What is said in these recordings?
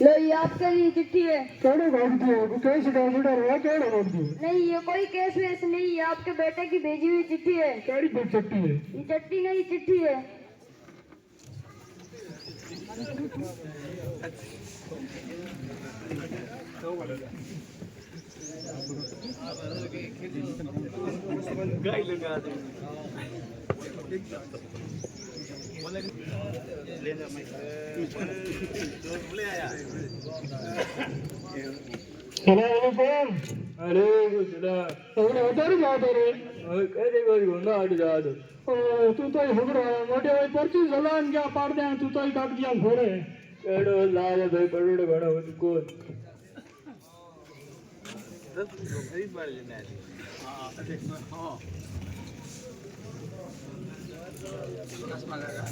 लो ये आपके लिए चिट्ठी है। केड़े भाग दियो कैसे का बेटा रहा केड़े भाग दियो नहीं ये कोई केस वेस नहीं है, आपके बेटे की भेजी हुई चिट्ठी है। केड़ी चिट्ठी है ये चिट्ठी नहीं चिट्ठी है। गाय लगा दे ले आया सलाम अलैकुम सलाम और उधर बात हो रे कैसे कोई गुंडा हट जा दो तू तो हुगर मोटे भाई परची जलान क्या पाड़ दे तू तो काट दिया घोड़े केड़ो लाल भाई करोड़ घड़ा को खरीद बार लेना है हां चश्मा लगा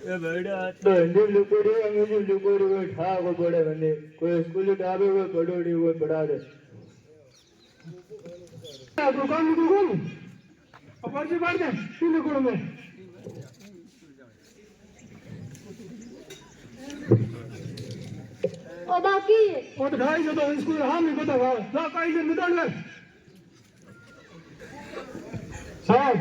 ए बेटा तो हिंदी लुकोड़ी अंग्रेजी लुकोड़ी को ठा को पड़े बने कोई स्कूल डाबे को पड़ोड़ी को पढ़ा दे दुकान पर्ची मार दे तीन लुकोड़ में ओ बाकी वो तो 250 तो स्कूल हम नहीं पता भाव ला कहीं से निकाल ले साहब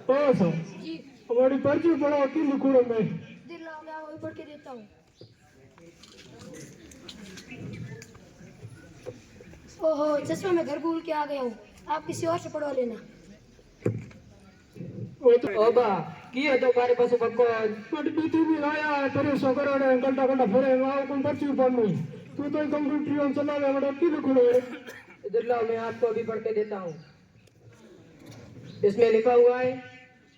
ओ साहब जी हमारी पर्ची पढ़ो तीन लुकोड़ में दिल आ गया वही पढ़ के देता हूँ। ओहो चश्मा में घर भूल के आ गया हूँ, आप किसी और से पढ़वा लेना। वो तो ओबा किए तो बारे पास बको बट बीती भी आया तेरे सोकरोड़े घंटा घंटा फिरे वहां कौन पर्ची पढ़नी तू तो कंप्यूटर ऑन चला ले बड़ा तीन लुकोड़ इधर लाओ मैं आपको अभी पढ़ के देता हूँ। इसमें लिखा हुआ है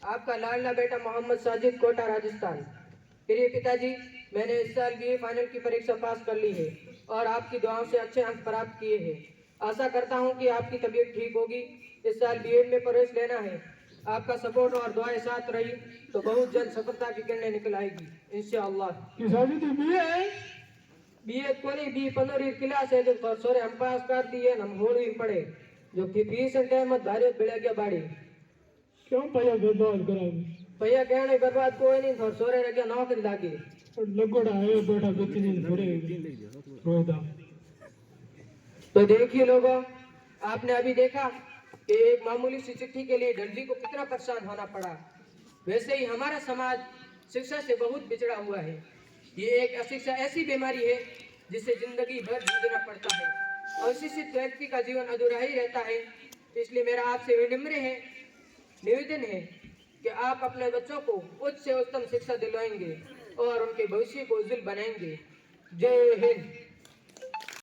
आपका लाडला बेटा मोहम्मद साजिद कोटा राजस्थान। प्रिय पिताजी, मैंने इस साल बीए फाइनल की परीक्षा पास कर ली है और आपकी दुआओं से अच्छे अंक प्राप्त किए हैं। आशा करता हूँ कि आपकी तबीयत ठीक होगी। इस साल बीएड में प्रवेश लेना है। आपका सपोर्ट और दुआएं साथ रही तो बहुत जल्द सफलता की किरणें निकल आएगी इंशाअल्लाह। की शादी थी बीए बीए को नहीं बी 15 क्लास है जो सोरे हम पास कर दिए हम होड़ी पड़े जो कि फीस टाइम मत धारे बिड़ा गया बाड़ी क्यों भैया बर्बाद करा भैया कहने बर्बाद कोई नहीं थोड़ा सोरे रह गया नौकरी लागी लगोड़ा है बेटा कितनी दिन फिरे रोदा तो देखिए लोगों, आपने अभी देखा कि एक मामूली सी चिट्ठी के लिए दर्जी को कितना परेशान होना पड़ा। वैसे ही हमारा समाज शिक्षा से बहुत बिछड़ा हुआ है। ये एक अशिक्षा ऐसी बीमारी है जिसे जिंदगी भर जूझना पड़ता है। अशिक्षित व्यक्ति का जीवन अधूरा ही रहता है। इसलिए मेरा आपसे निवेदन है कि आप अपने बच्चों को उच्च से उत्तम शिक्षा दिलवाएंगे और उनके भविष्य को उज्जवल बनाएंगे। जय हिंद।